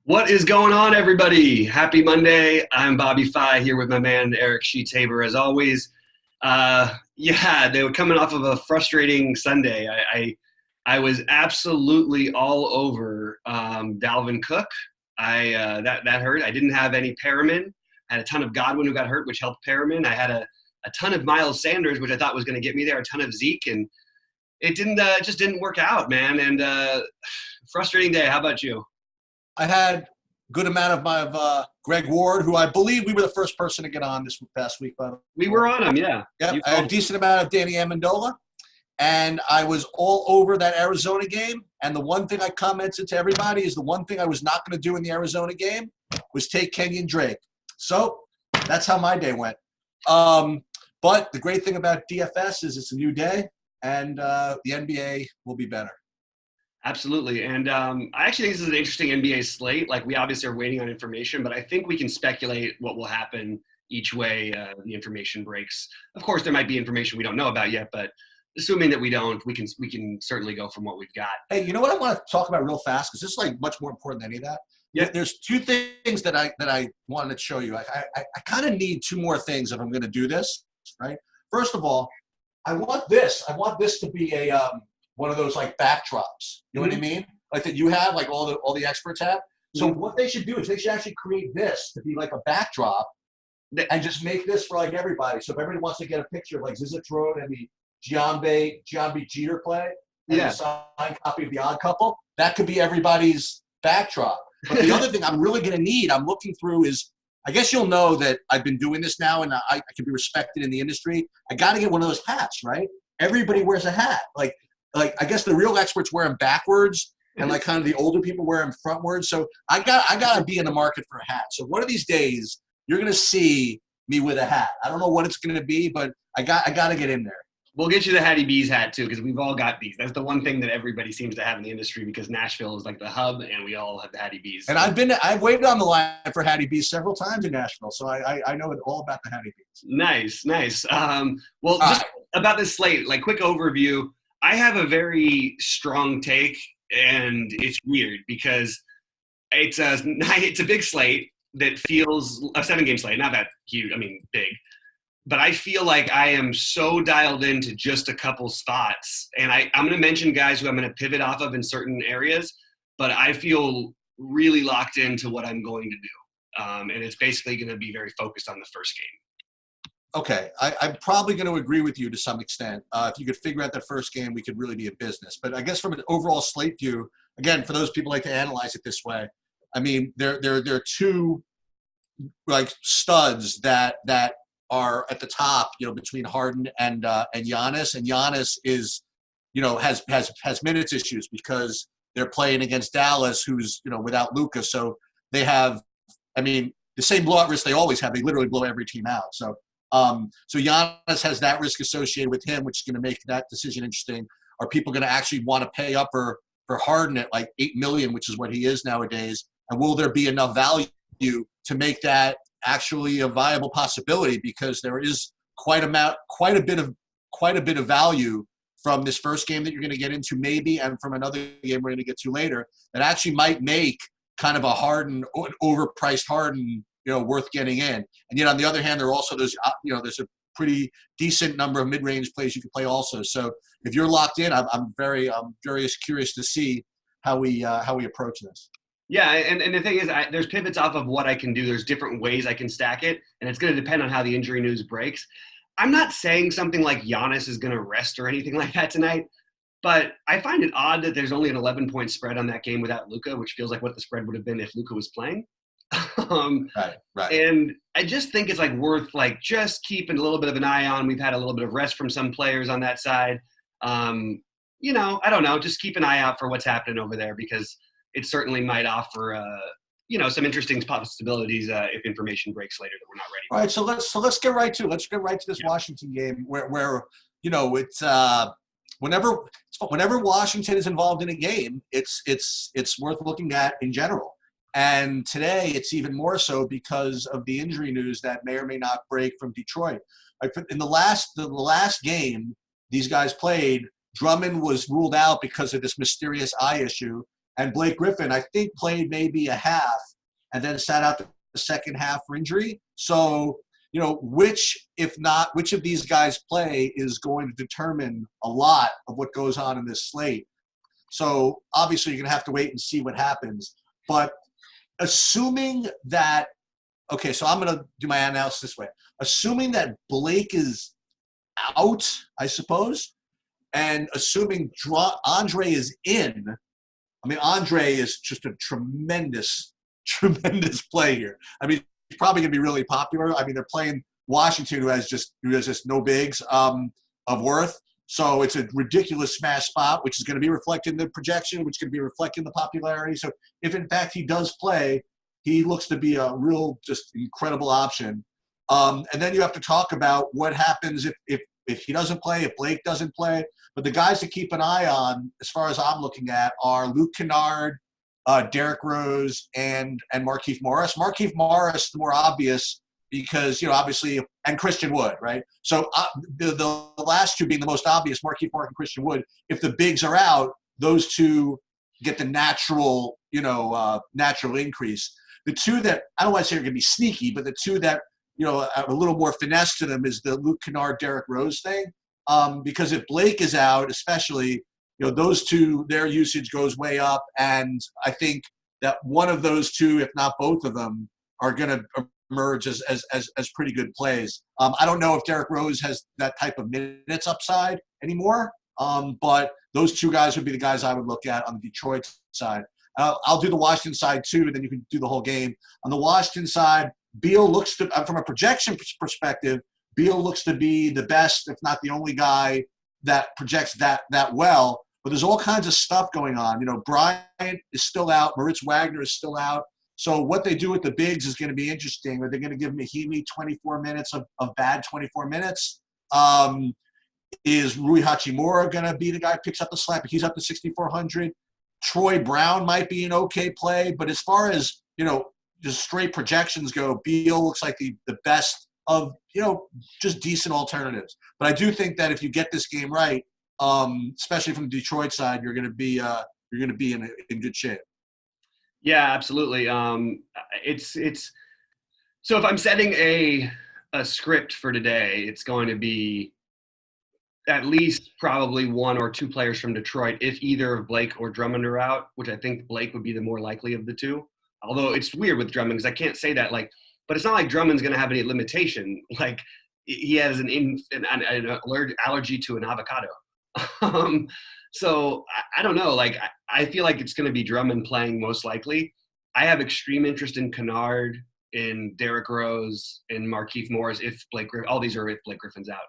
What is going on, everybody? Happy Monday. I'm BobbyFi here with my man, Eric Sheets-Haber, as always. They were coming off of a frustrating Sunday. I was absolutely all over Dalvin Cook. That hurt. I didn't have any Perriman. I had a ton of Godwin who got hurt, which helped Perriman. I had a ton of Miles Sanders, which I thought was going to get me there, a ton of Zeke, and it just didn't work out, man. And frustrating day. How about you? I had a good amount of Greg Ward, who I believe we were the first person to get on this past week. By the way. We were on him, yeah. Yep, I had a decent amount of Danny Amendola, and I was all over that Arizona game. And the one thing I commented to everybody is the one thing I was not going to do in the Arizona game was take Kenyon Drake. So that's how my day went. But the great thing about DFS is it's a new day, and the NBA will be better. Absolutely. And I actually think this is an interesting NBA slate. Like, we obviously are waiting on information, but I think we can speculate what will happen each way the information breaks. Of course, there might be information we don't know about yet, but assuming that we don't, we can certainly go from what we've got. Hey, you know what I want to talk about real fast? Because this is like much more important than any of that. Yeah. There's two things that I wanted to show you. I kind of need two more things if I'm going to do this, right? First of all, I want this to be a one of those like backdrops. You know what I mean? Like that you have, like all the experts have. So what they should do is they should actually create this to be like a backdrop and just make this for like everybody. So if everybody wants to get a picture of like Zizic Road and the Giambi Jeter play and a signed copy of The Odd Couple, that could be everybody's backdrop. But the other thing I'm really going to need, I'm looking through is, I guess you'll know that I've been doing this now and I can be respected in the industry. I got to get one of those hats, right? Everybody wears a hat. Like I guess the real experts wear them backwards, and like kind of the older people wear them frontwards. So I got to be in the market for a hat. So one of these days you're going to see me with a hat. I don't know what it's going to be, but I got to get in there. We'll get you the Hattie B's hat too, because we've all got these. That's the one thing that everybody seems to have in the industry, because Nashville is like the hub, and we all have the Hattie B's. And I've waited on the line for Hattie B's several times in Nashville, so I know all about the Hattie B's. Nice. About this slate, like, quick overview. I have a very strong take, and it's weird because it's a big slate that feels a 7-game slate, not that huge. I mean, big. But I feel like I am so dialed into just a couple spots. And I'm going to mention guys who I'm going to pivot off of in certain areas, but I feel really locked into what I'm going to do. And it's basically going to be very focused on the first game. Okay, I'm probably going to agree with you to some extent. If you could figure out that first game, we could really be a business. But I guess from an overall slate view, again, for those people who like to analyze it this way, I mean, there are two like studs that are at the top, between Harden and Giannis. And Giannis is, has minutes issues because they're playing against Dallas, who's, without Luka. So they have, the same blowout risk they always have. They literally blow every team out. So Giannis has that risk associated with him, which is going to make that decision interesting. Are people going to actually want to pay up for Harden at like $8 million, which is what he is nowadays? And will there be enough value to make that actually a viable possibility? Because there is quite a bit of value from this first game that you're going to get into maybe, and from another game we're going to get to later, that actually might make kind of a Harden, overpriced Harden, worth getting in. And yet on the other hand, there are also those, there's a pretty decent number of mid-range plays you can play also. So if you're locked in, I'm very curious to see how we approach this. Yeah, and the thing is, there's pivots off of what I can do. There's different ways I can stack it, and it's going to depend on how the injury news breaks. I'm not saying something like Giannis is going to rest or anything like that tonight, but I find it odd that there's only an 11-point spread on that game without Luka, which feels like what the spread would have been if Luka was playing. Right. And I just think it's like worth like just keeping a little bit of an eye on. We've had a little bit of rest from some players on that side. I don't know. Just keep an eye out for what's happening over there, because it certainly might offer, some interesting possibilities if information breaks later that we're not ready for. All right, so let's get right to this Washington game where it's whenever Washington is involved in a game, it's worth looking at in general. And today it's even more so because of the injury news that may or may not break from Detroit. In the last game these guys played, Drummond was ruled out because of this mysterious eye issue. And Blake Griffin, I think, played maybe a half and then sat out the second half for injury. So, which of these guys play is going to determine a lot of what goes on in this slate. So obviously you're going to have to wait and see what happens. But assuming that, okay, so I'm going to do my analysis this way. Assuming that Blake is out, I suppose, and assuming Andre is in, I mean, Andre is just a tremendous play here. I mean, he's probably going to be really popular. I mean, they're playing Washington, who has just no bigs of worth. So it's a ridiculous smash spot, which is going to be reflected in the projection, which is going to be reflected in the popularity. So if, in fact, he does play, he looks to be a real just incredible option. And then you have to talk about what happens if he doesn't play, if Blake doesn't play. But the guys to keep an eye on, as far as I'm looking at, are Luke Kennard, Derrick Rose, and Markieff Morris. Markieff Morris, the more obvious, because, obviously, and Christian Wood, right? So the last two being the most obvious, Markieff Morris and Christian Wood, if the bigs are out, those two get the natural increase. The two that, I don't want to say are going to be sneaky, but the two that, have a little more finesse to them is the Luke Kennard, Derrick Rose thing. Because if Blake is out, especially, those two, their usage goes way up. And I think that one of those two, if not both of them, are going to emerge as pretty good plays. I don't know if Derrick Rose has that type of minutes upside anymore, but those two guys would be the guys I would look at on the Detroit side. I'll do the Washington side too, then you can do the whole game. On the Washington side, Beal looks to, from a projection perspective, Beal looks to be the best, if not the only guy that projects that well. But there's all kinds of stuff going on. Bryant is still out. Moritz Wagner is still out. So what they do with the bigs is going to be interesting. Are they going to give Mahimi 24 minutes of bad 24 minutes? Is Rui Hachimura going to be the guy who picks up the slack? He's up to 6,400. Troy Brown might be an okay play. But as far as, just straight projections go, Beal looks like the best of, just decent alternatives. But I do think that if you get this game right, especially from the Detroit side, you're going to be in good shape. Yeah, absolutely. It's so if I'm setting a script for today, it's going to be at least probably one or two players from Detroit, if either of Blake or Drummond are out, which I think Blake would be the more likely of the two. Although it's weird with Drummond because I can't say that but it's not like Drummond's going to have any limitation. Like he has an allergy to an avocado. So I don't know. I feel like it's going to be Drummond playing most likely. I have extreme interest in Kennard, in Derrick Rose, in Markieff Morris all these are if Blake Griffin's out.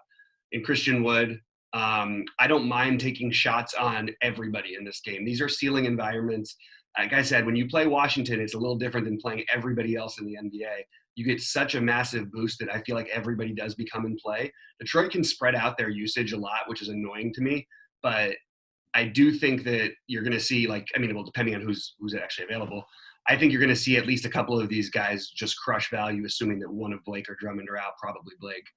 In Christian Wood, I don't mind taking shots on everybody in this game. These are ceiling environments. Like I said, when you play Washington, it's a little different than playing everybody else in the NBA. You get such a massive boost that I feel like everybody does become in play. Detroit can spread out their usage a lot, which is annoying to me. But I do think that you're going to see, depending on who's actually available, I think you're going to see at least a couple of these guys just crush value, assuming that one of Blake or Drummond are out, probably Blake.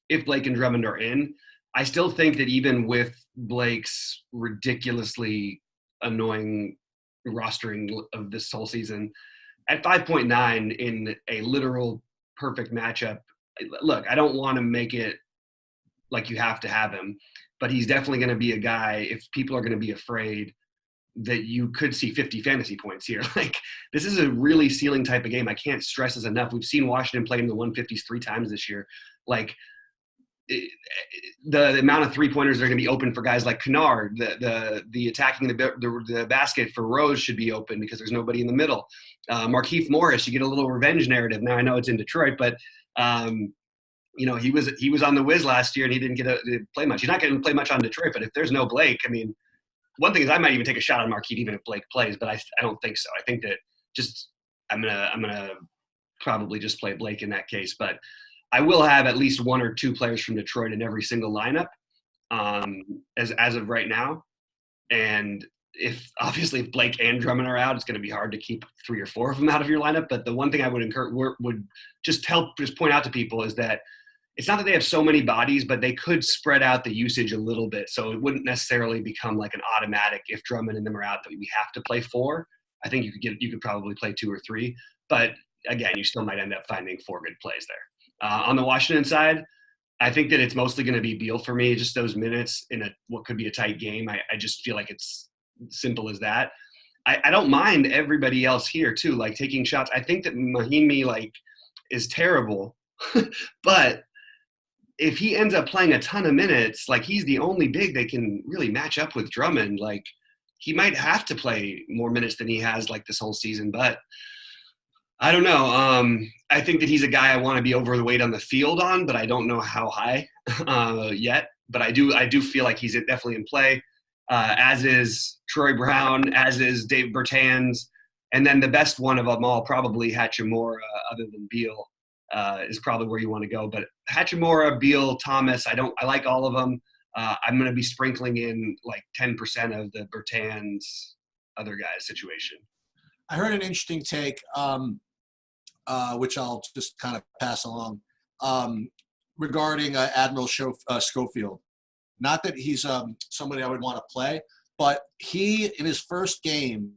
If Blake and Drummond are in, I still think that even with Blake's ridiculously annoying rostering of this whole season, at 5.9 in a literal perfect matchup, look, I don't want to make it like you have to have him, but he's definitely going to be a guy, if people are going to be afraid, that you could see 50 fantasy points here. This is a really ceiling type of game. I can't stress this enough. We've seen Washington play in the 150s 3 times this year. The amount of 3-pointers that are going to be open for guys like Kennard, the attacking the basket for Rose should be open because there's nobody in the middle. Markieff Morris, you get a little revenge narrative. Now I know it's in Detroit, but he was on the Wiz last year and he didn't get to play much. He's not going to play much on Detroit, but if there's no Blake, one thing is I might even take a shot on Markieff even if Blake plays, but I don't think so. I think that I'm gonna probably just play Blake in that case, but I will have at least one or two players from Detroit in every single lineup as of right now. And if Blake and Drummond are out, it's going to be hard to keep 3 or 4 of them out of your lineup. But the one thing I would just point out to people is that it's not that they have so many bodies, but they could spread out the usage a little bit. So it wouldn't necessarily become like an automatic if Drummond and them are out that we have to play 4. I think you could probably play 2 or 3. But again, you still might end up finding 4 good plays there. On the Washington side, I think that it's mostly going to be Beal for me. Just those minutes in what could be a tight game. I just feel like it's simple as that. I don't mind everybody else here too, like taking shots. I think that Mahinmi like is terrible, but if he ends up playing a ton of minutes, like he's the only big they can really match up with Drummond. Like he might have to play more minutes than he has like this whole season, but I don't know. I think that he's a guy I want to be over the weight on the field on, but I don't know how high yet. But I do feel like he's definitely in play, as is Troy Brown, as is Dave Bertans, and then the best one of them all, probably Hachimura, other than Beal, is probably where you want to go. But Hachimura, Beal, Thomas, I like all of them. I'm going to be sprinkling in like 10% of the Bertans other guys situation. I heard an interesting take, which I'll just kind of pass along, regarding Admiral Schofield. Not that he's somebody I would want to play, but he, in his first game,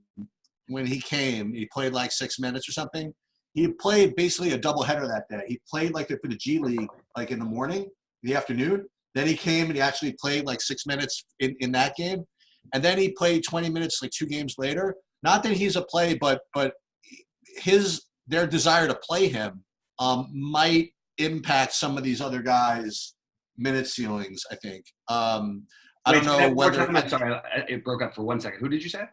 when he came, he played like 6 minutes or something. He played basically a doubleheader that day. He played like for the G League, like in the morning, in the afternoon. Then he came and he actually played like 6 minutes in that game. And then he played 20 minutes like 2 games later. Not that he's a play, but their desire to play him might impact some of these other guys' minute ceilings, I think. I don't know whether – sorry, it broke up for 1 second. Who did you say?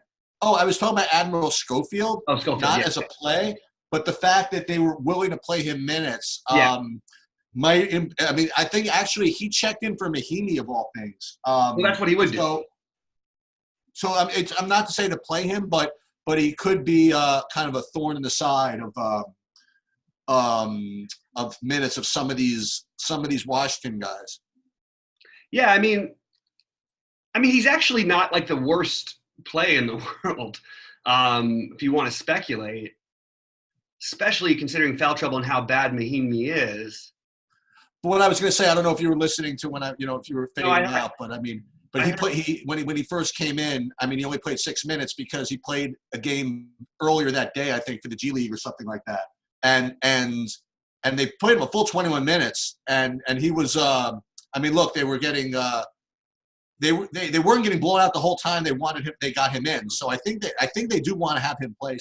Oh, I was talking about Admiral Schofield. Oh, Schofield, not as a play, but the fact that they were willing to play him minutes might – I mean, I think actually he checked in for Mahinmi of all things. Well, that's what he would do. So I'm not to say to play him, but he could be kind of a thorn in the side of minutes of some of these Washington guys. Yeah, I mean, he's actually not like the worst play in the world, if you want to speculate, especially considering foul trouble and how bad Mahinmi is. But what I was going to say, I don't know if you were listening to when if you were fading out, but I mean. But when he first came in, I mean, he only played 6 minutes because he played a game earlier that day, I think, for the G League or something like that. And they played him a full 21 minutes, and he was. I mean, look, they were getting. They weren't getting blown out the whole time. They wanted him. They got him in. So I think they do want to have him play.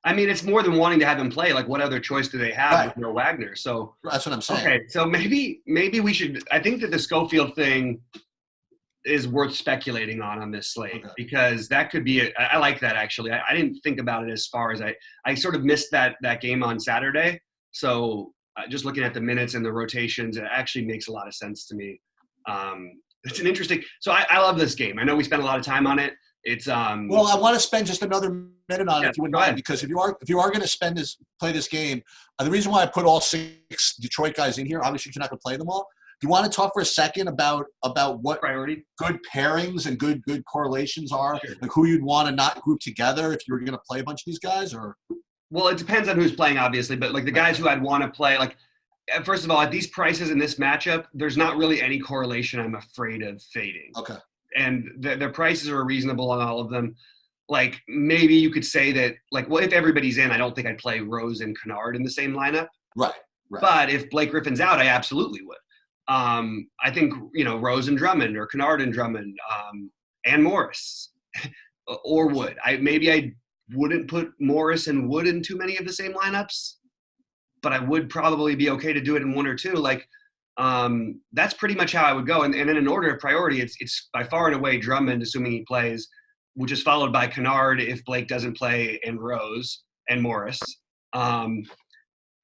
I mean, it's more than wanting to have him play. Like, what other choice do they have with no Wagner? So that's what I'm saying. Okay, so maybe we should. I think that the Schofield thing is worth speculating on this slate, because that could be I like that, actually. I didn't think about it as far as I sort of missed that game on Saturday. So just looking at the minutes and the rotations, it actually makes a lot of sense to me. It's an interesting – so I love this game. I know we spent a lot of time on it. It's well, I want to spend just another minute on it, if you wouldn't mind, because if you are going to play this game, the reason why I put all 6 Detroit guys in here, obviously you're not going to play them all. Do you want to talk for a second about what priority good pairings and good correlations are? Sure. Like who you'd want to not group together if you were going to play a bunch of these guys? Or well, it depends on who's playing, obviously, but like the guys who I'd want to play, like first of all, at these prices in this matchup, there's not really any correlation I'm afraid of fading. Okay. And their prices are reasonable on all of them. Like maybe you could say that, like, well, if everybody's in, I don't think I'd play Rose and Kennard in the same lineup. Right. But if Blake Griffin's out, I absolutely would. I think, Rose and Drummond, or Kennard and Drummond, and Morris, or Wood. I wouldn't put Morris and Wood in too many of the same lineups, but I would probably be okay to do it in 1 or 2. Like, that's pretty much how I would go. And in an order of priority, it's by far and away Drummond, assuming he plays, which is followed by Kennard if Blake doesn't play, and Rose and Morris. And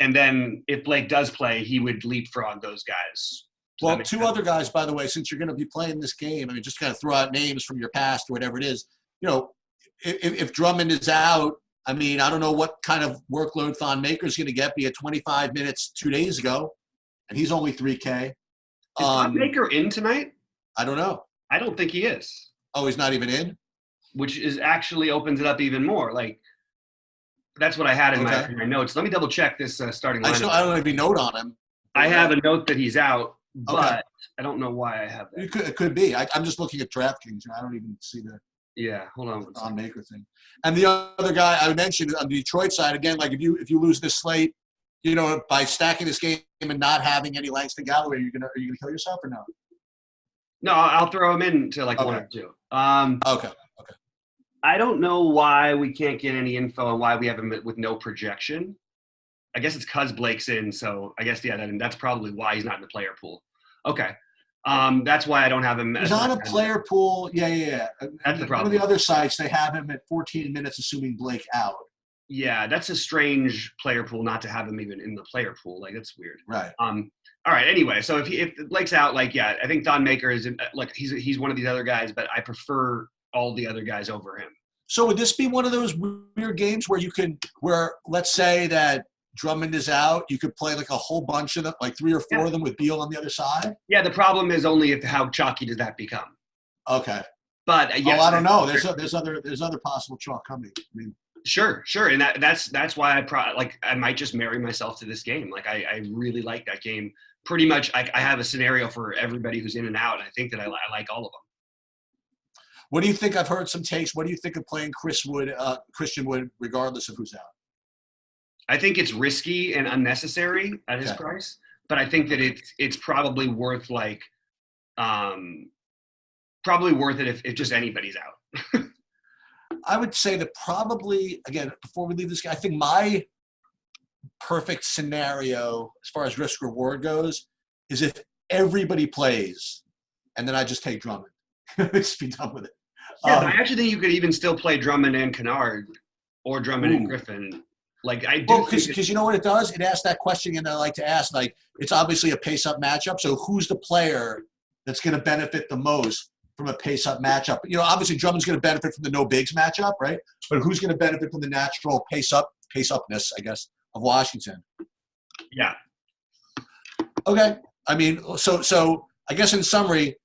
then if Blake does play, he would leapfrog those guys. Well, 2 other guys, by the way, since you're going to be playing this game, I mean, just kind of throw out names from your past or whatever it is. If Drummond is out, I mean, I don't know what kind of workload Thon Maker's going to get, but he had 25 minutes 2 days ago, and he's only $3K. Is Thon Maker in tonight? I don't know. I don't think he is. Oh, he's not even in? Which is actually opens it up even more. Like, that's what I had in my notes. Let me double check this starting lineup. I don't have any note on him. I have a note that he's out, but Okay. I don't know why I have that. It could be. I'm just looking at DraftKings, and I don't even see the Yeah, hold on. Don Maker thing. And the other guy I mentioned on the Detroit side, again, like if you lose this slate, by stacking this game and not having any Langston Galloway, are you gonna kill yourself or no? No, I'll throw him into like one or two. Okay. I don't know why we can't get any info and why we have him with no projection. I guess it's because Blake's in, so I guess that's probably why he's not in the player pool. Okay, that's why I don't have him. He's on a player pool. Yeah. That's the problem. One of the other sites, they have him at 14 minutes, assuming Blake out. Yeah, that's a strange player pool not to have him even in the player pool. Like, that's weird. Right. All right. Anyway, so if Blake's out, I think Don Maker is he's one of these other guys, but I prefer all the other guys over him. So would this be one of those weird games where let's say that Drummond is out, you could play like a whole bunch of them, like 3 or 4 of them with Beal on the other side? Yeah, the problem is only how chalky does that become. Okay. But yes, I don't know. There's other possible chalk coming. I mean, Sure, and that's why I might just marry myself to this game. Like I really like that game. Pretty much, I have a scenario for everybody who's in and out. And I think that I like all of them. What do you think? I've heard some takes. What do you think of playing Christian Wood, regardless of who's out? I think it's risky and unnecessary at his price, but I think that it's probably worth probably worth it if just anybody's out. I would say that probably, again, before we leave this game, I think my perfect scenario as far as risk reward goes is if everybody plays and then I just take Drummond. Just be done with it. Yeah, but I actually think you could even still play Drummond and Kennard or Drummond and Griffin. Like I do, because you know what it does? It asks that question, and I like to ask, like, it's obviously a pace-up matchup. So who's the player that's going to benefit the most from a pace-up matchup? Obviously Drummond's going to benefit from the no bigs matchup, right? But who's going to benefit from the natural pace-upness, I guess, of Washington? Yeah. Okay. I mean, so I guess in summary,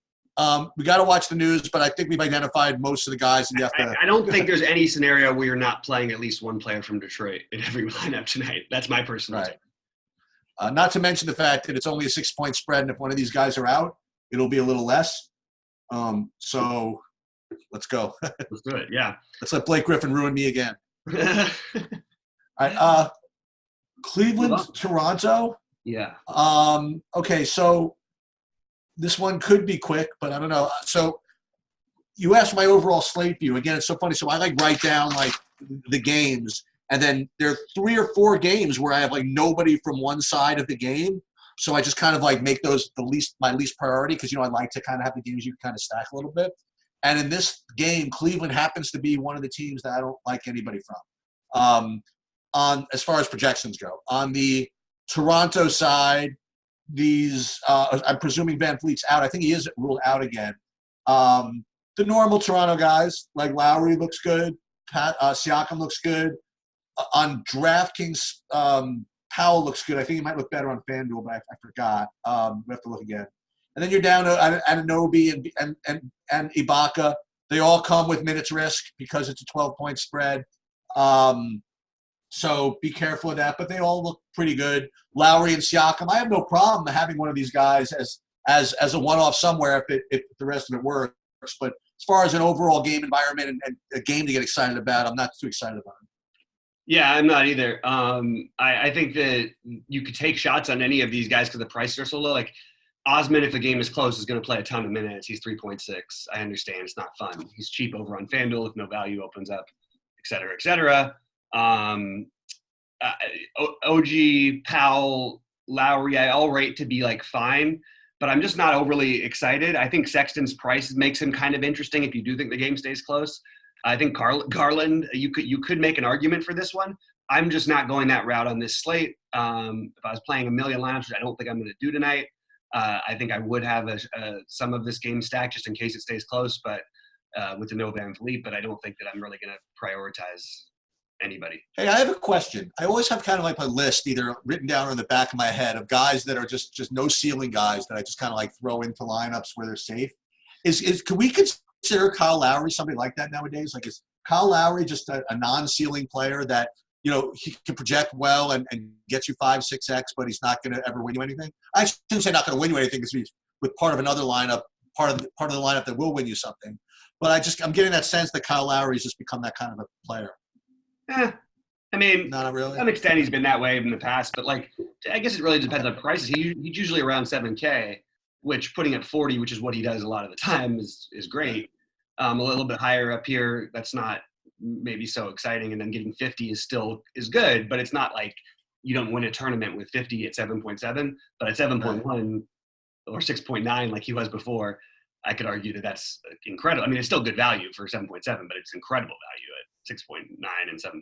we got to watch the news, but I think we've identified most of the guys. And you have to. I don't think there's any scenario where you're not playing at least one player from Detroit in every lineup tonight. That's my personal. Right. Not to mention the fact that it's only a 6-point spread, and if one of these guys are out, it'll be a little less. So let's go. Let's do it. Yeah. Let's let Blake Griffin ruin me again. All right. Cleveland, Toronto. Yeah. Okay. So this one could be quick, but I don't know. So you asked my overall slate view. Again, it's so funny. So I write down the games, and then there are 3 or 4 games where I have nobody from one side of the game. So I just kind of make those my least priority because I like to kind of have the games you can kind of stack a little bit. And in this game, Cleveland happens to be one of the teams that I don't like anybody from. On as far as projections go, on the Toronto side, I'm presuming Van Fleet's out. I think he is ruled out again. The normal Toronto guys like Lowry looks good. Siakam looks good. On DraftKings, Powell looks good. I think he might look better on FanDuel, but I forgot. We have to look again. And then you're down to Anunoby and Ibaka. They all come with minutes risk because it's a 12-point spread. So be careful of that. But they all look pretty good. Lowry and Siakam, I have no problem having one of these guys as a one-off somewhere if the rest of it works. But as far as an overall game environment and a game to get excited about, I'm not too excited about it. Yeah, I'm not either. I think that you could take shots on any of these guys because the prices are so low. Like Osman, if the game is close, is going to play a ton of minutes. He's 3.6. I understand it's not fun. He's cheap over on FanDuel if no value opens up, et cetera, et cetera. OG, Powell, Lowry, I all rate to be fine, but I'm just not overly excited. I think Sexton's price makes him kind of interesting if you do think the game stays close. I think Garland, you could make an argument for this one. I'm just not going that route on this slate. If I was playing a million lineups, which I don't think I'm going to do tonight, I think I would have some of this game stacked just in case it stays close, but with the no Van Fleet, but I don't think that I'm really going to prioritize anybody. Hey, I have a question. I always have kind of a list either written down or in the back of my head of guys that are just no ceiling guys that I just kind of throw into lineups where they're safe. Can we consider Kyle Lowry somebody like that nowadays? Is Kyle Lowry just a non-ceiling player that he can project well and get you 5-6x, but he's not going to ever win you anything. I shouldn't say not going to win you anything because he's with part of another lineup, part of the lineup that will win you something. But I'm getting that sense that Kyle Lowry's just become that kind of a player. I mean, not really. To some extent he's been that way in the past, but like, I guess it really depends on prices. He's usually around 7K, which putting at 40, which is what he does a lot of the time, is great. A little bit higher up here, that's not maybe so exciting, and then getting 50 is good, but it's not like you don't win a tournament with 50 at 7.7, but at 7.1 or 6.9 like he was before, I could argue that that's incredible. I mean, it's still good value for 7.7, but it's incredible value at 6.9 and 7.1.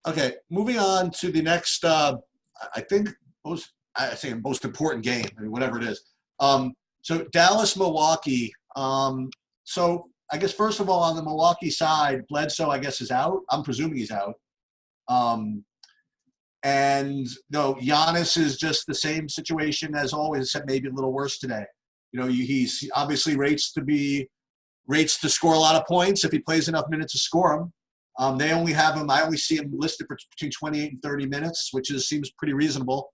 Okay, moving on to the next, I think most important game, I mean, whatever it is. So Dallas-Milwaukee. So I guess first of all, on the Milwaukee side, Bledsoe, I guess, is out. I'm presuming he's out. And no, Giannis is just the same situation as always, except maybe a little worse today. He's obviously rates to score a lot of points if he plays enough minutes to score them. They only have him. I only see him listed for between 28 and 30 minutes, which seems pretty reasonable,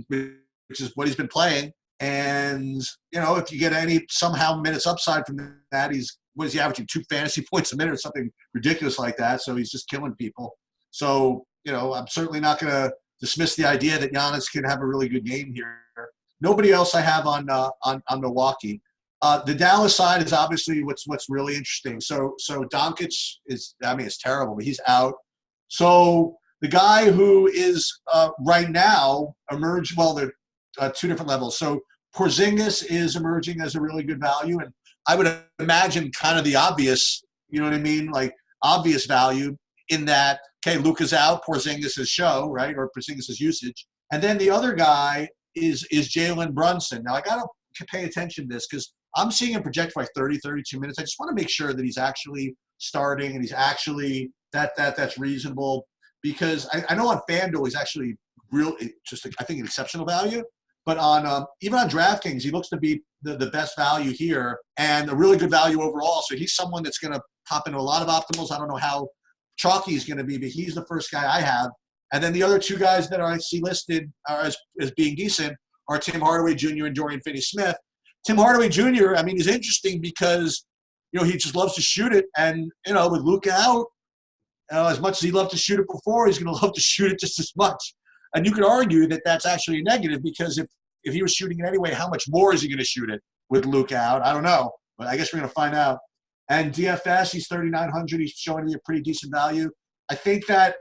which is what he's been playing. And if you get somehow minutes upside from that, what is he averaging? 2 fantasy points a minute or something ridiculous like that. So he's just killing people. So I'm certainly not going to dismiss the idea that Giannis can have a really good game here. Nobody else I have on Milwaukee. The Dallas side is obviously what's really interesting. So Doncic it's terrible, but he's out. So the guy who is right now emerged, well, they're two different levels. So Porzingis is emerging as a really good value, and I would imagine kind of the obvious, like obvious value in that, okay, Luka's out, Porzingis' show, right, or Porzingis' usage. And then the other guy is Jalen Brunson. Now, I got to pay attention to this because I'm seeing him project for like 30, 32 minutes. I just want to make sure that he's actually starting and he's actually that's reasonable, because I know on FanDuel he's actually I think an exceptional value. But on even on Draftkings, he looks to be the best value here and a really good value overall. So he's someone that's going to pop into a lot of optimals. I don't know how chalky he's going to be, but he's the first guy I have. And then the other two guys that I see listed as being decent are Tim Hardaway Jr. and Dorian Finney-Smith. Tim Hardaway Jr., I mean, he's interesting because, he just loves to shoot it. And, with Luka out, as much as he loved to shoot it before, he's going to love to shoot it just as much. And you could argue that that's actually a negative, because if he was shooting it anyway, how much more is he going to shoot it with Luka out? I don't know, but I guess we're going to find out. And DFS, he's 3,900. He's showing me a pretty decent value. I think that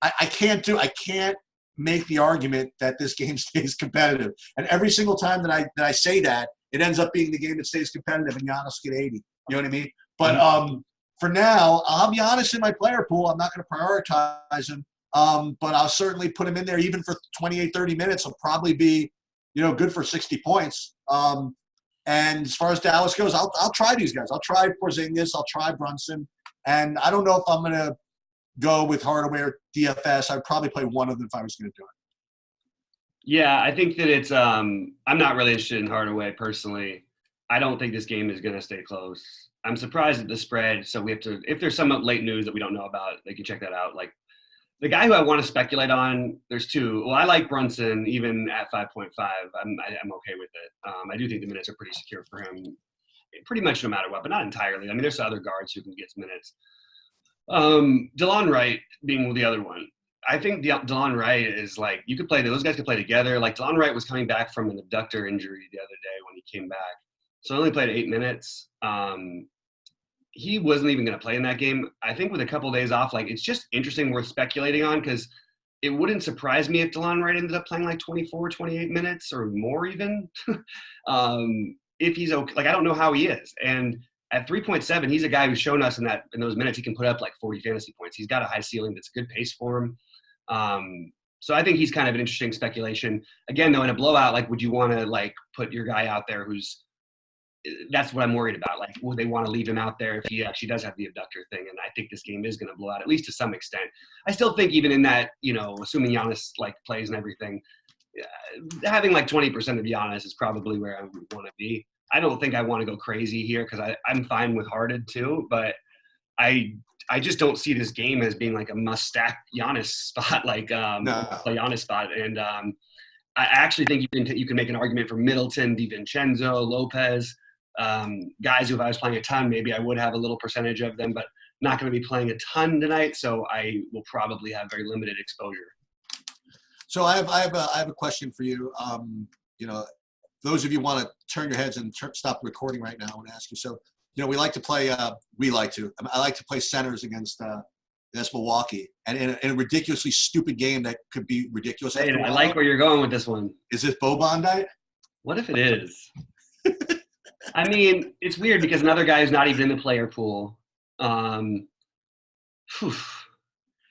I can't make the argument that this game stays competitive. And every single time that I say that, it ends up being the game that stays competitive and Giannis get 80. You know what I mean? But for now, I'll have Giannis in my player pool. I'm not going to prioritize him. But I'll certainly put him in there even for 28, 30 minutes. He'll probably be, good for 60 points. And as far as Dallas goes, I'll try these guys. I'll try Porzingis. I'll try Brunson. And I don't know if I'm going to go with Hardaway or DFS. I'd probably play one of them if I was going to do it. Yeah, I think that it's I'm not really interested in Hardaway personally. I don't think this game is going to stay close. I'm surprised at the spread, so we have to – if there's some late news that we don't know about, they can check that out. Like, the guy who I want to speculate on, there's two. Well, I like Brunson even at 5.5. I'm okay with it. I do think the minutes are pretty secure for him, pretty much no matter what, but not entirely. I mean, there's other guards who can get minutes. DeLon Wright being the other one. I think DeLon Wright is like, you could play, those guys could play together. Like, DeLon Wright was coming back from an abductor injury the other day when he came back. So I only played 8 minutes. He wasn't even going to play in that game. I think with a couple of days off, like, it's just interesting, worth speculating on, because it wouldn't surprise me if DeLon Wright ended up playing like 24, 28 minutes or more even. If he's okay. Like, I don't know how he is. And at 3.7, he's a guy who's shown us in those minutes he can put up like 40 fantasy points. He's got a high ceiling that's a good pace for him. So I think he's kind of an interesting speculation. Again, though, in a blowout, like, would you want to like put your guy out there that's what I'm worried about. Like, would they want to leave him out there if he actually does have the abductor thing? And I think this game is going to blow out, at least to some extent. I still think even in that, assuming Giannis like plays and everything, having like 20% of Giannis is probably where I would want to be. I don't think I want to go crazy here because I'm fine with Harden too, but I I just don't see this game as being like a must stack Giannis spot, like No. a Giannis spot. And I actually think you can make an argument for Middleton, DiVincenzo, Lopez, guys who if I was playing a ton, maybe I would have a little percentage of them, but not going to be playing a ton tonight, so I will probably have very limited exposure. So I have a question for you. You know, those of you want to turn your heads and stop recording right now, I want to ask you. So, you know, I like to play centers against Milwaukee, and in a ridiculously stupid game that could be ridiculous. Hey, I like where you're going with this one. Is this Boban night? What if it is? I mean, it's weird because another guy who's not even in the player pool. It's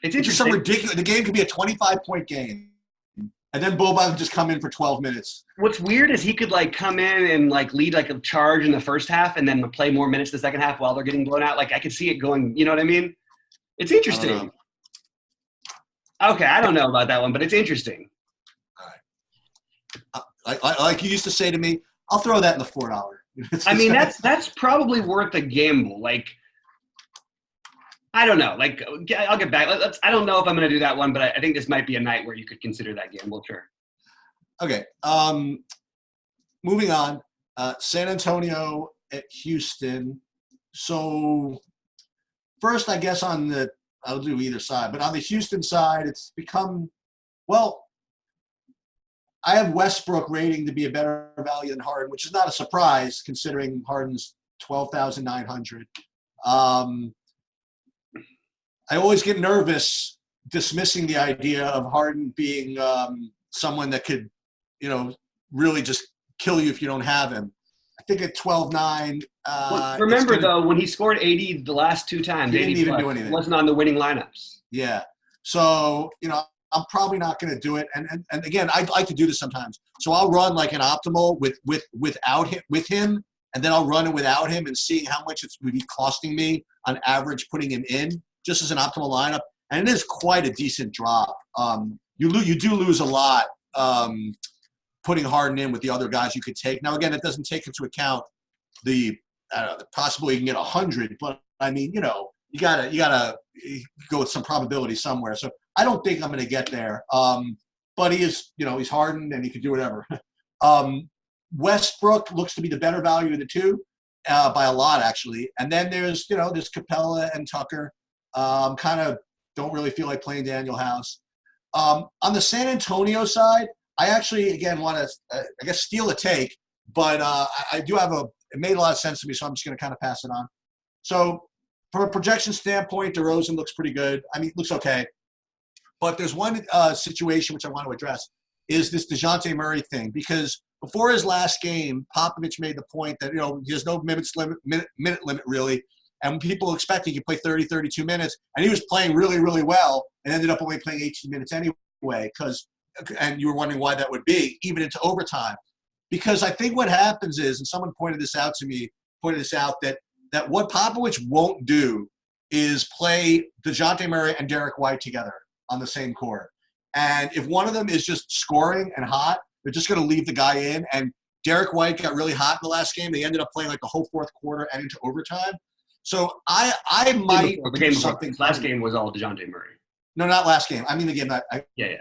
interesting. Some ridiculous. The game could be a 25-point game, and then Boban could just come in for 12 minutes. What's weird is he could like come in and like lead like a charge in the first half, and then play more minutes the second half while they're getting blown out. Like I could see it going. You know what I mean? It's interesting. Okay, I don't know about that one, but it's interesting. All right. Like you used to say to me, I'll throw that in the $4. I mean, that's probably worth a gamble. Like, I don't know. Like, I'll get back. I don't know if I'm going to do that one, but I think this might be a night where you could consider that gamble. Sure. Okay. Moving on. San Antonio at Houston. So first, I guess I'll do either side, but on the Houston side, it's become, well, I have Westbrook rating to be a better value than Harden, which is not a surprise considering Harden's 12,900. I always get nervous dismissing the idea of Harden being someone that could, you know, really just kill you if you don't have him. I think at 12-9. Remember, though, when he scored 80 the last two times, he didn't even do anything. Wasn't on the winning lineups. Yeah. So, you know, I'm probably not going to do it. And again, I'd like to do this sometimes. So I'll run like an optimal with him, and then I'll run it without him and seeing how much it would be costing me on average putting him in just as an optimal lineup. And it is quite a decent drop. You do lose a lot putting Harden in with the other guys you could take. Now, again, it doesn't take into account the possibility you can get 100, but I mean, you know, you gotta go with some probability somewhere. So I don't think I'm going to get there. But he is, you know, he's Harden and he can do whatever. Westbrook looks to be the better value of the two by a lot, actually. And then there's Capella and Tucker. Kind of don't really feel like playing Daniel House. On the San Antonio side, I actually, again, want to, I guess, steal a take. But I do have it made a lot of sense to me, so I'm just going to kind of pass it on. So from a projection standpoint, DeRozan looks pretty good. I mean, looks okay. But there's one situation which I want to address is this DeJounte Murray thing. Because before his last game, Popovich made the point that, you know, there's no minute limit really. And people expected he could play 30, 32 minutes. And he was playing really, really well and ended up only playing 18 minutes anyway. And you were wondering why that would be, even into overtime. Because I think what happens is, and someone pointed this out, that what Popovich won't do is play DeJounte Murray and Derek White together on the same court. And if one of them is just scoring and hot, they're just going to leave the guy in. And Derek White got really hot in the last game. They ended up playing like the whole fourth quarter and into overtime. So I might do something. Last game was all DeJounte Murray. No, not last game. I mean the game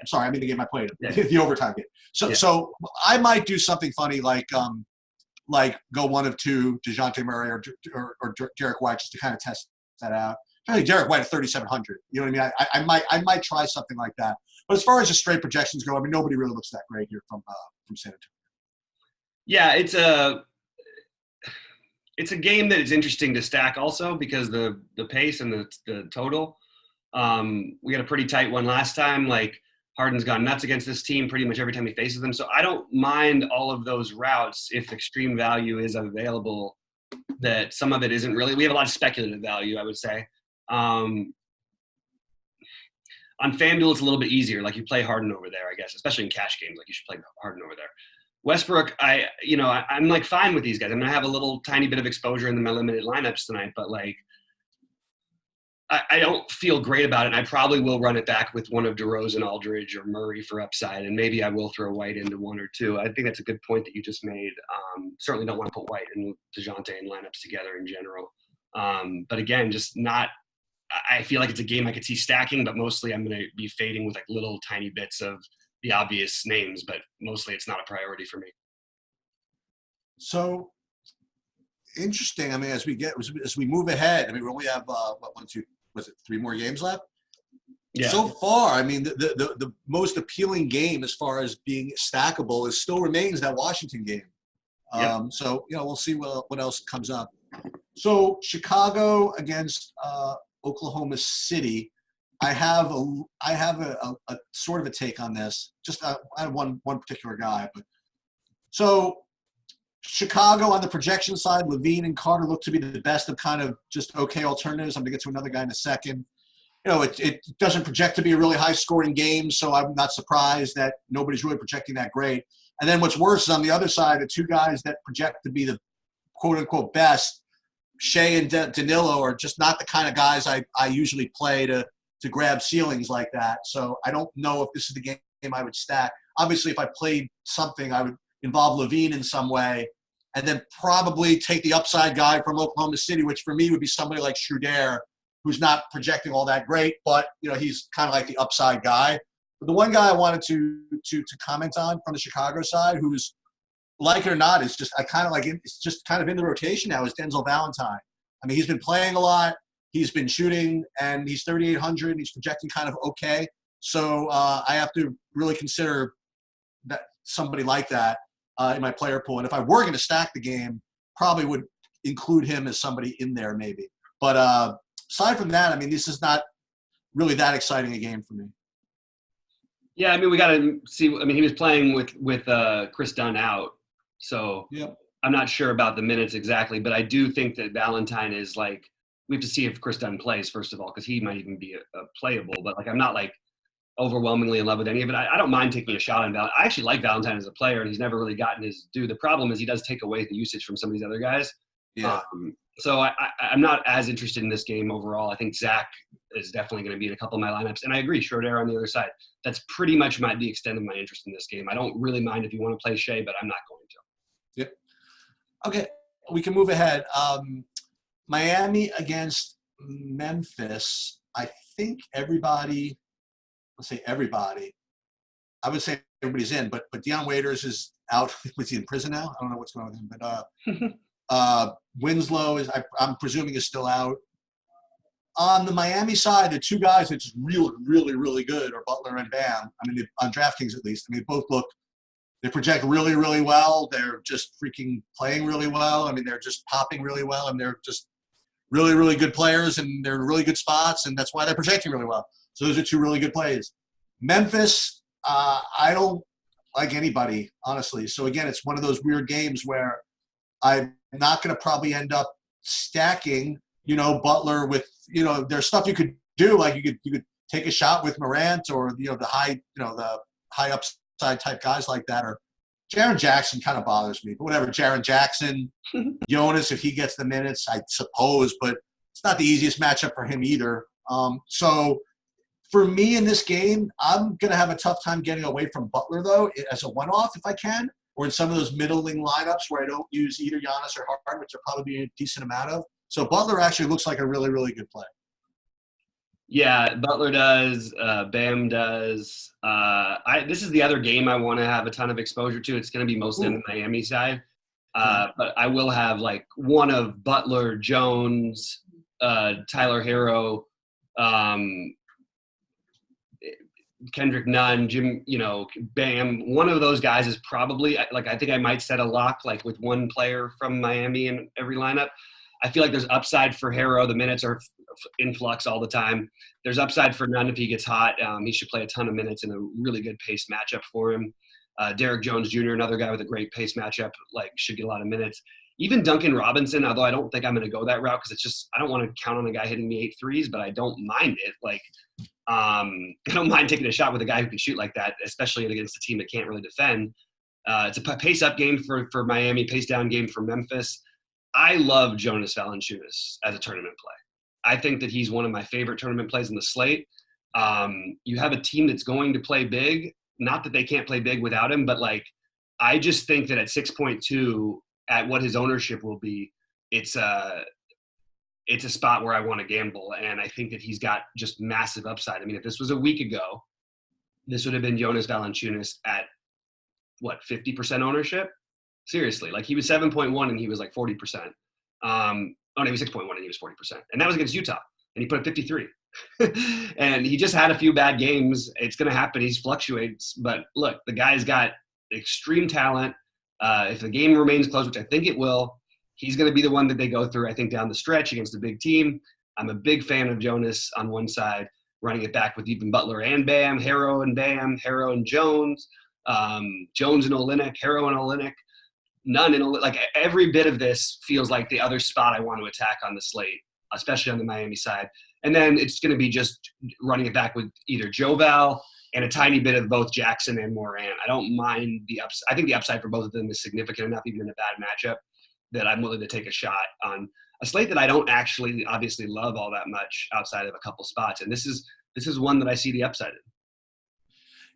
Sorry, I mean the game I played. Yeah. The overtime game. So I might do something funny like go one of two, DeJounte Murray or Derek White, just to kind of test that out. I think Derek White at 3,700. You know what I mean? I might try something like that. But as far as just straight projections go, I mean nobody really looks that great here from San Antonio. Yeah, it's a game that is interesting to stack also because the pace and the total. We had a pretty tight one last time. Like Harden's gone nuts against this team pretty much every time he faces them. So I don't mind all of those routes if extreme value is available. That some of it isn't really. We have a lot of speculative value, I would say. On FanDuel, it's a little bit easier. Like you play Harden over there, I guess, especially in cash games. Like you should play Harden over there. Westbrook, I'm like fine with these guys. I'm gonna have a little tiny bit of exposure in my limited lineups tonight, but like I don't feel great about it. And I probably will run it back with one of DeRozan, Aldridge, or Murray for upside, and maybe I will throw White into one or two. I think that's a good point that you just made. Certainly don't want to put White and DeJounte in lineups together in general. But again, just not I feel like it's a game I could see stacking, but mostly I'm going to be fading with like little tiny bits of the obvious names, but mostly it's not a priority for me. So interesting. I mean, as we move ahead, I mean, we only have three more games left? Yeah. So far, I mean, the most appealing game as far as being stackable is still remains that Washington game. Yep. So, we'll see what else comes up. So Chicago against Oklahoma City. I have a sort of a take on this. Just I have one particular guy, but so Chicago on the projection side, Levine and Carter look to be the best of kind of just okay alternatives. I'm going to get to another guy in a second. It doesn't project to be a really high-scoring game, so I'm not surprised that nobody's really projecting that great. And then what's worse is on the other side, the two guys that project to be the quote-unquote best, Shea and Danilo, are just not the kind of guys I usually play to grab ceilings like that. So I don't know if this is the game I would stack. Obviously, if I played something, I would involve Levine in some way, and then probably take the upside guy from Oklahoma City, which for me would be somebody like Schroeder, who's not projecting all that great, but he's kind of like the upside guy. But the one guy I wanted to comment on from the Chicago side, who's like it or not, is just it's just kind of in the rotation now, is Denzel Valentine. I mean, he's been playing a lot, he's been shooting, and he's 3,800. He's projecting kind of okay. So I have to really consider that somebody like that in my player pool. And if I were going to stack the game, probably would include him as somebody in there maybe. But aside from that, I mean, this is not really that exciting a game for me. Yeah, I mean, we got to see. I mean, he was playing with Chris Dunn out, so yep. I'm not sure about the minutes exactly, but I do think that Valentine is like, we have to see if Chris Dunn plays first of all, because he might even be a playable. But like, I'm not like overwhelmingly in love with any of it. I don't mind taking a shot on Valentine. I actually like Valentine as a player, and he's never really gotten his due. The problem is he does take away the usage from some of these other guys. Yeah. So I'm not as interested in this game overall. I think Zach is definitely going to be in a couple of my lineups. And I agree, Schroeder on the other side. That's pretty much the extent of my interest in this game. I don't really mind if you want to play Shea, but I'm not going to. Yep. Okay, we can move ahead. Miami against Memphis. I think everybody, let's say everybody, I would say everybody's in, but Deion Waiters is out. Was he in prison now? I don't know what's going on with him, but Winslow I'm presuming is still out. On the Miami side, the two guys that's really, really, really good are Butler and Bam. I mean, on DraftKings at least. I mean, they project really, really well. They're just freaking playing really well. I mean, they're just popping really well, and they're just really, really good players, and they're in really good spots, and that's why they're projecting really well. So those are two really good plays. Memphis, I don't like anybody, honestly. So, again, it's one of those weird games where I'm not going to probably end up stacking, Butler with, there's stuff you could do. Like you could take a shot with Morant or, the high upside type guys like that. Or Jaren Jackson kind of bothers me. But whatever, Jaren Jackson, Jonas, if he gets the minutes, I suppose. But it's not the easiest matchup for him either. So for me in this game, I'm going to have a tough time getting away from Butler, though, as a one-off if I can, or in some of those middling lineups where I don't use either Giannis or Harden, which there probably be a decent amount of. So Butler actually looks like a really, really good play. Yeah, Butler does. Bam does. This is the other game I want to have a ton of exposure to. It's going to be mostly on the Miami side. But I will have like one of Butler, Jones, Tyler Hero, Kendrick Nunn, Jim, Bam. One of those guys is probably I think I might set a lock like with one player from Miami in every lineup. I feel like there's upside for Hero. The minutes are in flux all the time. There's upside for Nunn if he gets hot. He should play a ton of minutes in a really good pace matchup for him. Derek Jones Jr., another guy with a great pace matchup, should get a lot of minutes. Even Duncan Robinson, although I don't think I'm going to go that route because it's just I don't want to count on a guy hitting me 8 threes, but I don't mind it. I don't mind taking a shot with a guy who can shoot like that, especially against a team that can't really defend. It's a pace-up game for Miami, pace-down game for Memphis. I love Jonas Valanciunas as a tournament play. I think that he's one of my favorite tournament plays in the slate. You have a team that's going to play big. Not that they can't play big without him, but I just think that at 6.2, at what his ownership will be, it's it's a spot where I want to gamble. And I think that he's got just massive upside. I mean, if this was a week ago, this would have been Jonas Valanciunas at what, 50% ownership? Seriously, like he was 7.1 and he was like 40%. Oh, no, he was 6.1 and he was 40%. And that was against Utah. And he put up 53. And he just had a few bad games. It's going to happen. He fluctuates. But look, the guy's got extreme talent. If the game remains close, which I think it will, he's going to be the one that they go through, I think, down the stretch against a big team. I'm a big fan of Jonas on one side, running it back with even Butler and Bam, Harrow and Jones, Jones and Olynyk, Harrow and Olynyk. None in like every bit of this feels like the other spot I want to attack on the slate, especially on the Miami side. And then it's going to be just running it back with either Joval and a tiny bit of both Jackson and Morant. I don't mind the upside. I think the upside for both of them is significant enough, even in a bad matchup, that I'm willing to take a shot on a slate that I don't actually obviously love all that much outside of a couple spots. And this is one that I see the upside in.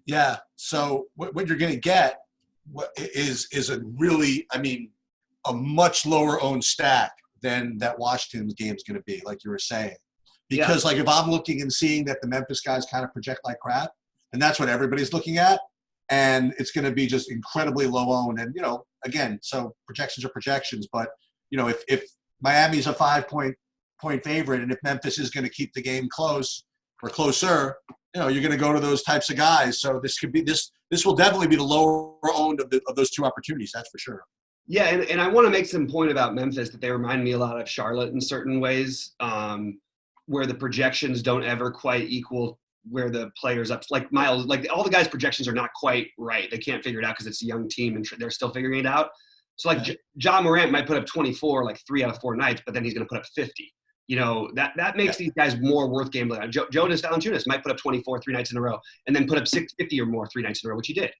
Yeah. So what you're going to get is a really, I mean, a much lower owned stack than that Washington's game is going to be, like you were saying. Because, like, if I'm looking and seeing that the Memphis guys kind of project like crap, and that's what everybody's looking at, and it's going to be just incredibly low owned. And, again, so projections are projections. But, if Miami's a 5-point favorite and if Memphis is going to keep the game close or closer, you're going to go to those types of guys. So this could be this will definitely be the lower owned of those two opportunities. That's for sure. Yeah, and I want to make some point about Memphis that they remind me a lot of Charlotte in certain ways, where the projections don't ever quite equal where the players up. Like Miles, like all the guys' projections are not quite right. They can't figure it out because it's a young team and they're still figuring it out. So like John Morant might put up 24 like 3 out of 4 nights, but then he's going to put up 50. That makes these guys more worth gambling on. Jonas Valanciunas might put up 24 3 nights in a row and then put up 650 or more 3 nights in a row, which he did.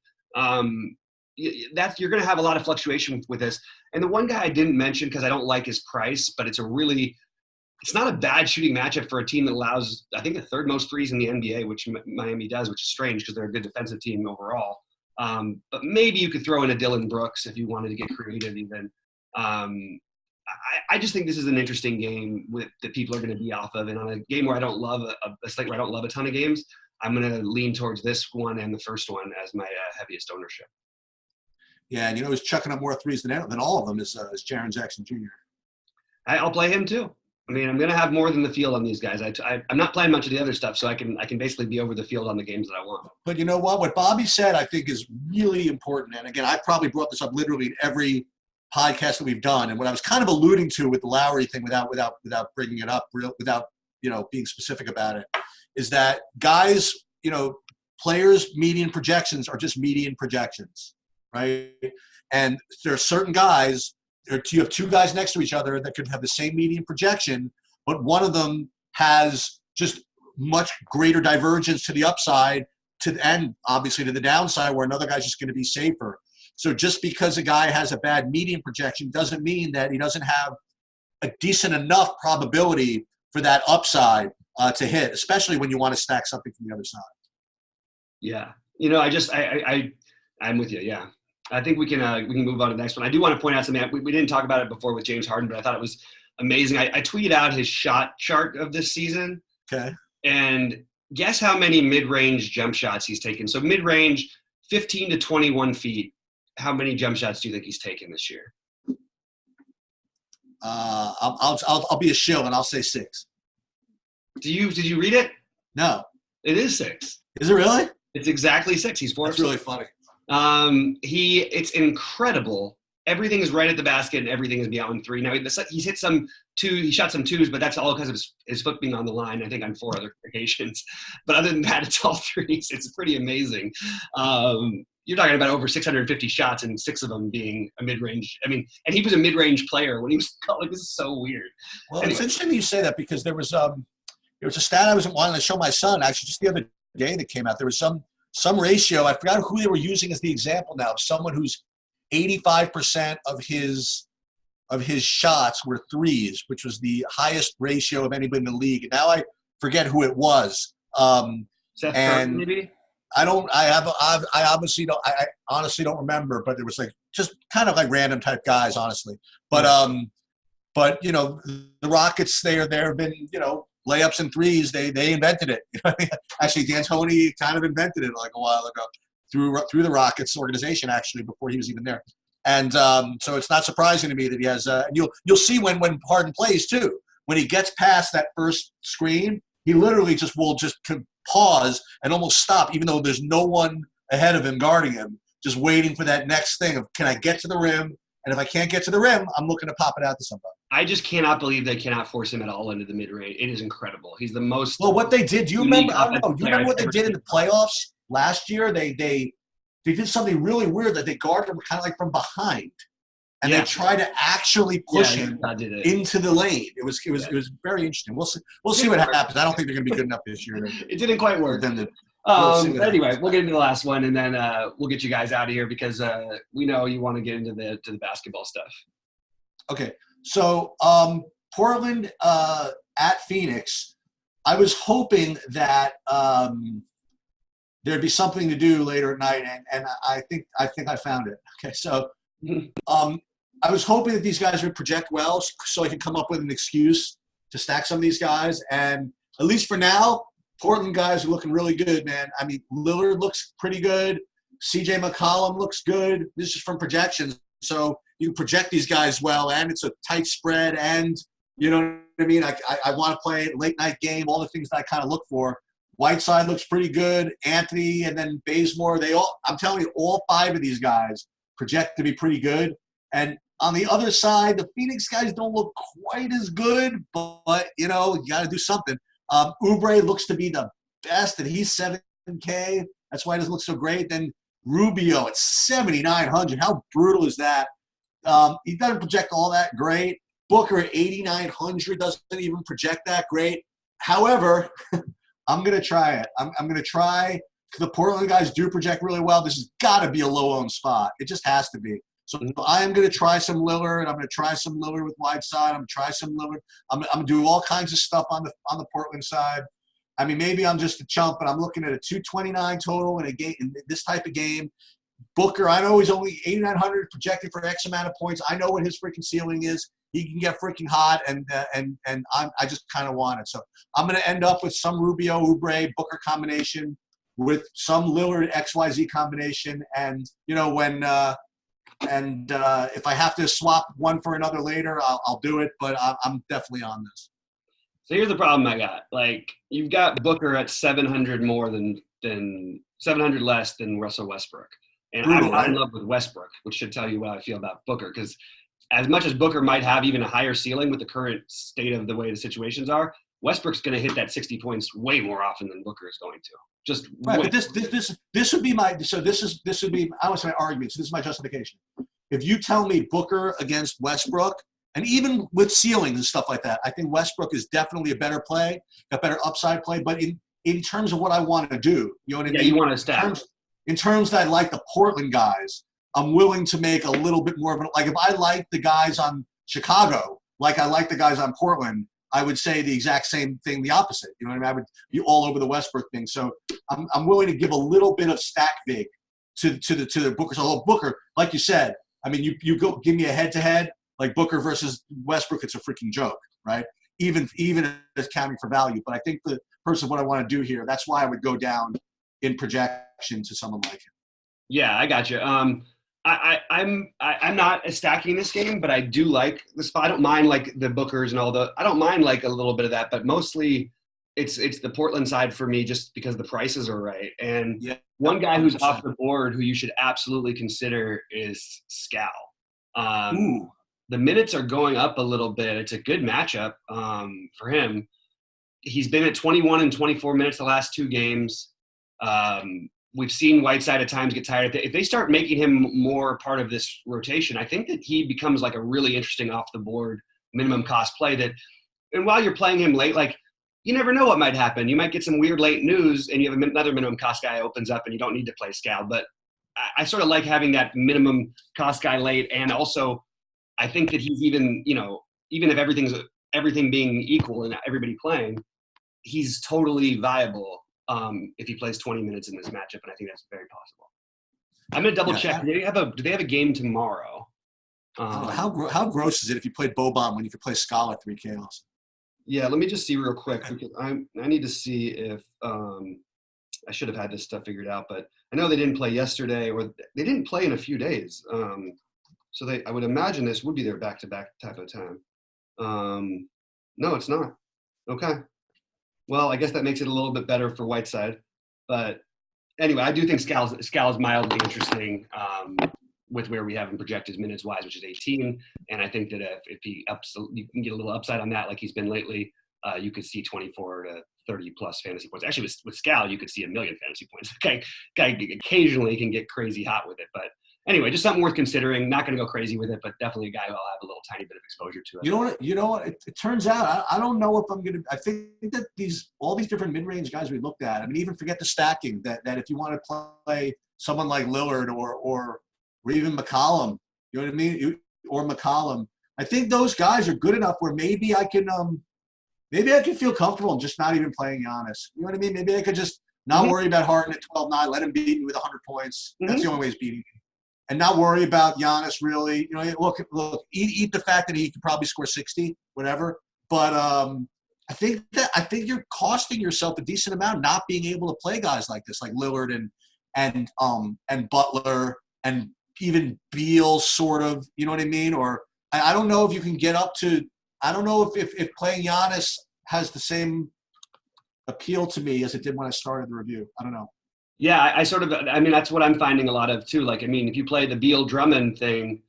You're going to have a lot of fluctuation with this. And the one guy I didn't mention because I don't like his price, but it's not a bad shooting matchup for a team that allows, I think, the third most threes in the NBA, which Miami does, which is strange because they're a good defensive team overall. But maybe you could throw in a Dylan Brooks if you wanted to get creative even. I just think this is an interesting game that people are going to be off of. And on a game where I don't love a slate where I don't love a ton of games, I'm going to lean towards this one and the first one as my heaviest ownership. Yeah, and who's chucking up more threes than all of them is Jaren Jackson Jr. I'll play him too. I mean, I'm going to have more than the field on these guys. I'm not playing much of the other stuff, so I can basically be over the field on the games that I want. But you know what? What Bobby said, I think, is really important. And again, I probably brought this up literally in every podcast that we've done. And what I was kind of alluding to with the Lowry thing, without bringing it up, without being specific about it, is that guys, players' median projections are just median projections, right? And there are certain guys. You have two guys next to each other that could have the same median projection, but one of them has just much greater divergence to the upside and obviously to the downside, where another guy's just going to be safer. So just because a guy has a bad median projection doesn't mean that he doesn't have a decent enough probability for that upside to hit, especially when you want to stack something from the other side. Yeah. I'm with you. Yeah. I think we can move on to the next one. I do want to point out something. We didn't talk about it before with James Harden, but I thought it was amazing. I tweeted out his shot chart of this season. Okay. And guess how many mid-range jump shots he's taken. So mid-range, 15 to 21 feet. How many jump shots do you think he's taken this year? I'll be a shill and I'll say 6. Did you read it? No. It is 6. Is it really? It's exactly 6. He's 4. That's really funny. It's incredible. Everything is right at the basket and everything is beyond 3. Now he's hit he shot some 2s, but that's all because of his foot being on the line, I think on 4 other occasions. But other than that, it's all 3s. It's pretty amazing. You're talking about over 650 shots and 6 of them being a mid-range. I mean, and he was a mid-range player when he was – like, this is so weird. Well, anyway. It's interesting that you say that because there was a stat I was wanting to show my son actually just the other day that came out. There was some ratio. I forgot who they were using as the example now. Someone who's 85% of his shots were 3s, which was the highest ratio of anybody in the league. And now I forget who it was. Seth Curry, maybe? I honestly don't remember, but it was like just kind of like random type guys, honestly. But But, the Rockets, there have been, layups and threes. They invented it. Actually, D'Antoni kind of invented it like a while ago through the Rockets organization, actually, before he was even there. And so it's not surprising to me that he has you'll see when Harden plays, too. When he gets past that first screen, he literally will pause and almost stop, even though there's no one ahead of him guarding him, just waiting for that next thing of, can I get to the rim? And if I can't get to the rim, I'm looking to pop it out to somebody. I just cannot believe they cannot force him at all into the mid-range. It is incredible. He's the most. Well, what they did, do you remember? I don't know. Do you remember what they did in the playoffs last year? They did something really weird that they guarded him kind of like from behind, and they tried to actually push him into the lane. It was very interesting. We'll see what happens. I don't think they're going to be good enough this year. It didn't quite work. Anyway, we'll get into the last one, and then we'll get you guys out of here because we know you want to get into the basketball stuff. Okay, so Portland at Phoenix. I was hoping that there'd be something to do later at night, and I think I found it. Okay, so I was hoping that these guys would project well, so I could come up with an excuse to stack some of these guys, and at least for now, Portland guys are looking really good, man. I mean, Lillard looks pretty good. CJ McCollum looks good. This is from projections. So you can project these guys well, and it's a tight spread, and you know what I mean? I want to play a late-night game, all the things that I kind of look for. Whiteside looks pretty good. Anthony and then Bazemore, I'm telling you, all five of these guys project to be pretty good. And on the other side, the Phoenix guys don't look quite as good, but you got to do something. Oubre looks to be the best, and he's 7K. That's why he doesn't look so great. Then Rubio at 7,900. How brutal is that? He doesn't project all that great. Booker at 8,900 doesn't even project that great. However, I'm going to try it. I'm going to try because the Portland guys do project really well. This has got to be a low-owned spot. It just has to be. So I am going to try some Lillard. I'm going to try some Lillard with Whiteside. I'm going to try some Lillard. I'm going to do all kinds of stuff on the Portland side. I mean, maybe I'm just a chump, but I'm looking at a 229 total in a game in this type of game. Booker, I know he's only 8,900 projected for X amount of points. I know what his freaking ceiling is. He can get freaking hot, and I just kind of want it. So I'm going to end up with some Rubio, Oubre, Booker combination with some Lillard XYZ combination, and if I have to swap one for another later, I'll do it. But I'm definitely on this. So here's the problem I got. Like, you've got Booker at 700 more than 700 less than Russell Westbrook. And I'm not in love with Westbrook, which should tell you how I feel about Booker. Because as much as Booker might have even a higher ceiling with the current state of the way the situations are, Westbrook's going to hit that 60 points way more often than Booker is going to. Just right. But this would be my I would say argument. So this is my justification. If you tell me Booker against Westbrook, and even with ceilings and stuff like that, I think Westbrook is definitely a better play, a better upside play. But in terms of what I want to do, you know what I mean? Yeah, you want to stack. In terms that I like the Portland guys, I'm willing to make a little bit more of like if I like the guys on Chicago, like I like the guys on Portland, I would say the exact same thing, the opposite. You know what I mean? I would be all over the Westbrook thing. So I'm willing to give a little bit of stack vig to the Booker. So Booker, like you said, I mean, you go give me a head-to-head, like Booker versus Westbrook, it's a freaking joke, right? Even as counting for value. But I think the person what I want to do here, that's why I would go down in projection to someone like him. Yeah, I got you. I'm not stacking this game, but I do like the spot. I don't mind like the Bookers and all I don't mind like a little bit of that, but mostly it's the Portland side for me just because the prices are right. And one guy who's 100%. Off the board who you should absolutely consider is Scal. The minutes are going up a little bit. It's a good matchup for him. He's been at 21 and 24 minutes the last two games. We've seen Whiteside at times get tired. If they start making him more part of this rotation, I think that he becomes like a really interesting off-the-board minimum cost play and while you're playing him late, like you never know what might happen. You might get some weird late news and you have another minimum cost guy opens up and you don't need to play Scal. But I sort of like having that minimum cost guy late. And also I think that he's even if everything being equal and everybody playing, he's totally viable. If he plays 20 minutes in this matchup, and I think that's very possible. I'm gonna double check. Do they have a game tomorrow? I don't know, how gross is it if you played Boban when you could play Scala 3 chaos? Yeah, let me just see real quick because I need to see if I should have had this stuff figured out, but I know they didn't play yesterday, or they didn't play in a few days. So I would imagine this would be their back-to-back type of time. No, it's not. Okay. Well, I guess that makes it a little bit better for Whiteside, but anyway, I do think Scal's mildly interesting with where we have him projected minutes-wise, which is 18. And I think that if he you can get a little upside on that like he's been lately, you could see 24 to 30-plus fantasy points. Actually, with Scal, you could see 1 million fantasy points. Guy occasionally can get crazy hot with it. But anyway, just something worth considering. Not going to go crazy with it, but definitely a guy who I'll have a little tiny bit of exposure to. You know what? It turns out I don't know if I'm going to – I think that all these different mid-range guys we looked at, I mean, even forget the stacking, that if you want to play someone like Lillard or even McCollum, you know what I mean, or McCollum, I think those guys are good enough where maybe I can feel comfortable in just not even playing Giannis. You know what I mean? Maybe I could just not worry about Harden at 12-9, let him beat me with 100 points. That's the only way he's beating me. And not worry about Giannis really. You know, look, eat the fact that he could probably score 60, whatever. But I think you're costing yourself a decent amount not being able to play guys like this, like Lillard and Butler and even Beal, sort of. You know what I mean? Or I don't know if you can get up to. I don't know if playing Giannis has the same appeal to me as it did when I started the review. I don't know. Yeah, I mean, that's what I'm finding a lot of too. Like, I mean, if you play the Beal Drummond thing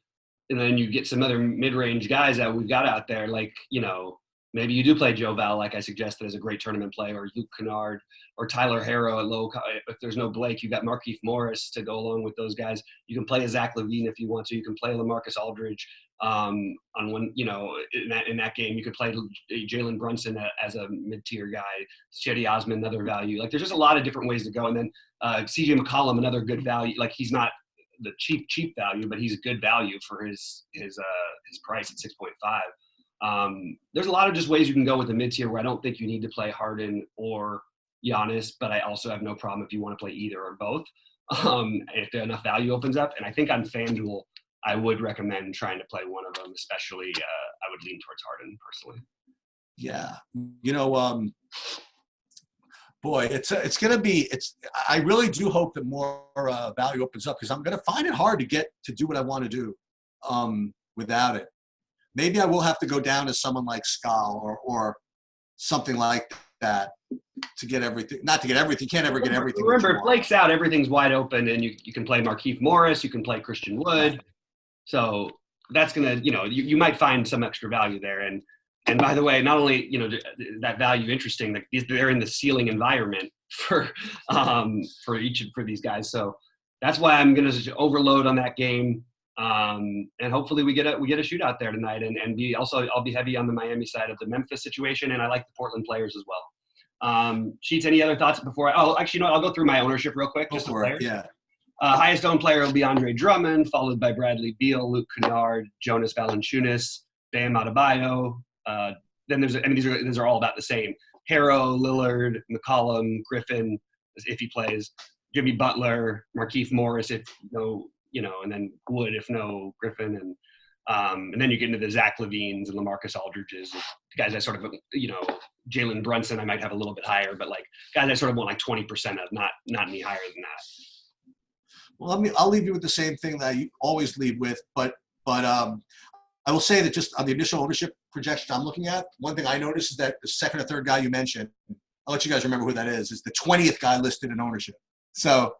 and then you get some other mid-range guys that we've got out there, like, you know, maybe you do play Joe Val, like I suggested, as a great tournament player, or Luke Kennard, or Tyler Harrow at low. If there's no Blake, you've got Markieff Morris to go along with those guys. You can play a Zach LaVine if you want to. You can play LaMarcus Aldridge on one, you know, in that game. You could play Jalen Brunson as a mid-tier guy. Cedi Osman, another value. Like, there's just a lot of different ways to go. And then CJ McCollum, another good value. Like, he's not the cheap value, but he's a good value for his price at 6.5. There's a lot of just ways you can go with the mid-tier where I don't think you need to play Harden or Giannis, but I also have no problem if you want to play either or both. If enough value opens up. And I think on FanDuel, I would recommend trying to play one of them, especially I would lean towards Harden personally. Yeah. You know, boy, it's going to be – I really do hope that more value opens up because I'm going to find it hard to do what I want to do without it. Maybe I will have to go down to someone like Skal or something like that to get everything. Not to get everything. You can't ever get everything. Remember, if Blake's out, everything's wide open, and you can play Markieff Morris. You can play Christian Wood. So that's going to, you know, you might find some extra value there. And by the way, not only, you know, that value interesting, like they're in the ceiling environment for these guys. So that's why I'm going to overload on that game. And hopefully we get a shootout there tonight, and I'll be heavy on the Miami side of the Memphis situation, and I like the Portland players as well. Sheets, any other thoughts before actually, you know, I'll go through my ownership real quick. Just the players. Yeah. Highest owned player will be Andre Drummond, followed by Bradley Beal, Luke Kennard, Jonas Valanciunas, Bam Adebayo. Then these are all about the same. Harrow, Lillard, McCollum, Griffin, if he plays, Jimmy Butler, Markieff Morris, if no, you know, and then Wood, if no, Griffin, and then you get into the Zach LaVines and LaMarcus Aldridges, guys I sort of, you know, Jalen Brunson I might have a little bit higher, but like guys I sort of want like 20% of, not any higher than that. Well, I'll leave you with the same thing that I always leave with, but I will say that just on the initial ownership projection I'm looking at, one thing I noticed is that the second or third guy you mentioned, I'll let you guys remember who that is the 20th guy listed in ownership. So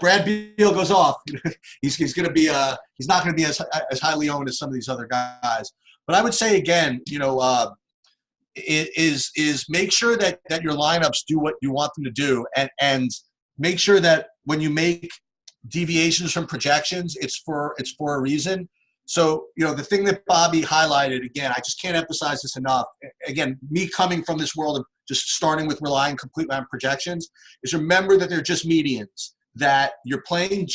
Brad Beal goes off. he's going to be he's not going to be as highly owned as some of these other guys. But I would say again, you know, is make sure that your lineups do what you want them to do, and make sure that when you make deviations from projections, it's for a reason. So, you know, the thing that Bobby highlighted, again, I just can't emphasize this enough. Again, me coming from this world of just starting with relying completely on projections, is remember that they're just medians, that you're playing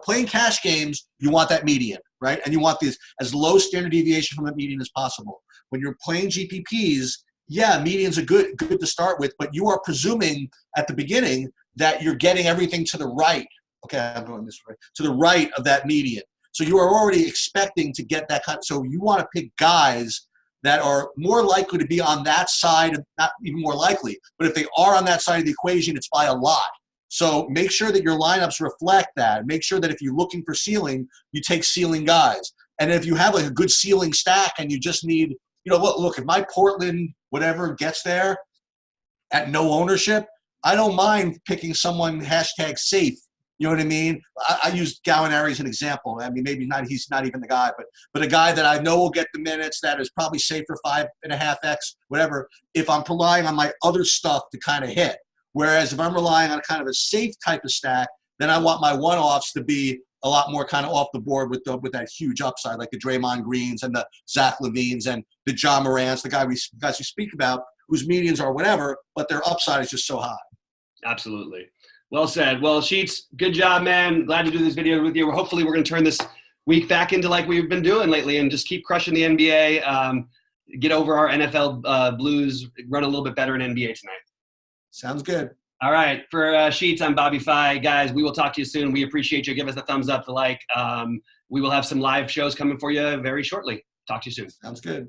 playing cash games, you want that median, right? And you want these as low standard deviation from that median as possible. When you're playing GPPs, yeah, medians are good to start with, but you are presuming at the beginning that you're getting everything to the right. Okay, I'm going this way. To the right of that median. So you are already expecting to get that kind. So you want to pick guys that are more likely to be on that side, not even more likely, but if they are on that side of the equation, it's by a lot. So make sure that your lineups reflect that. Make sure that if you're looking for ceiling, you take ceiling guys. And if you have like a good ceiling stack and you just need, look, if my Portland whatever gets there at no ownership, I don't mind picking someone #safe. You know what I mean? I used Gallinari as an example. I mean, maybe not, he's not even the guy, but a guy that I know will get the minutes, that is probably safe for 5.5x, whatever, if I'm relying on my other stuff to kind of hit. Whereas if I'm relying on kind of a safe type of stack, then I want my one-offs to be a lot more kind of off the board with that huge upside, like the Draymond Greens and the Zach LaVines and the John Morants, the guys we speak about, whose medians are whatever, but their upside is just so high. Absolutely. Well said. Well, Sheets, good job, man. Glad to do this video with you. Hopefully we're going to turn this week back into like we've been doing lately and just keep crushing the NBA, get over our NFL blues, run a little bit better in NBA tonight. Sounds good. All right. For Sheets, I'm BobbyFi. Guys, we will talk to you soon. We appreciate you. Give us a thumbs up, the like. We will have some live shows coming for you very shortly. Talk to you soon. Sounds good.